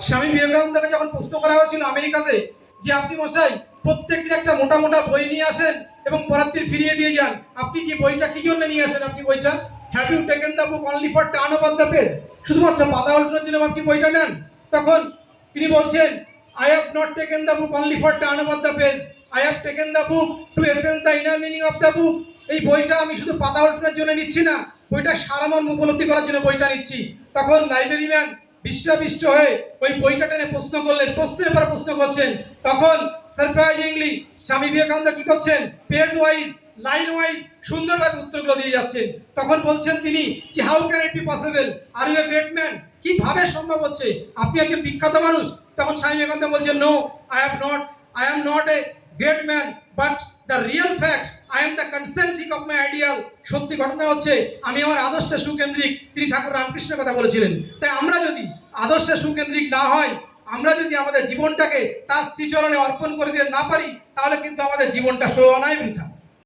স্বামী বিবেকানন্দকে যখন প্রশ্ন করা হয়েছিল আমেরিকাতে যে আপনি মশাই প্রত্যেকদিন একটা মোটা মোটা বই নিয়ে আসেন এবং পরের দিন ফিরিয়ে দিয়ে যান, আপনি কি বইটা কি জন্য নিয়ে আসেন? আপনি বইটা have you taken the book only for turn over the page, শুধুমাত্র পাতা উল্টানোর জন্য আপনি বইটা নেন? তখন তিনি বলছেন, I have not taken the book only for turn over the page, I have taken the book to essence the inner meaning of the book. এই বইটা আমি শুধু পাতা উল্টানোর জন্য নিচ্ছি না, বইটা সারমর্ম উপলব্ধি করার জন্য বইটা নিচ্ছি। তখন লাইব্রেরি ম্যান বিশ্ববিষ্ট হয়ে ওই বইটা টেনে প্রশ্ন করলেন, প্রশ্নের পর প্রশ্ন করছেন। তখন সারপ্রাইজিংলি স্বামী বিবেকানন্দ কি করছেন, পেজ ওয়াইজ লাইন ওয়াইজ সুন্দরভাবে উত্তরগুলো দিয়ে যাচ্ছেন। তখন বলছেন তিনি যে how can it be possible, are you a great man, কিভাবে সম্ভব হচ্ছে, আপনি একজন বিখ্যাত মানুষ? তখন স্বামী বিবেকানন্দ বলছেন, no I am not a great man, but the real fact I am the concentric of my ideal. সত্যি ঘটনা হচ্ছে আমি আমার আদর্শে সুকেন্দ্রিক। তিনি ঠাকুর রামকৃষ্ণের কথা বলেছিলেন। তাই আমরা যদি আদর্শে সুকেন্দ্রিক না হয়, আমরা যদি আমাদের জীবনটাকে তার শ্রীচরণে অর্পণ করে দিতে না পারি, তাহলে কিন্তু আমাদের জীবনটা সোনায় বৃথা।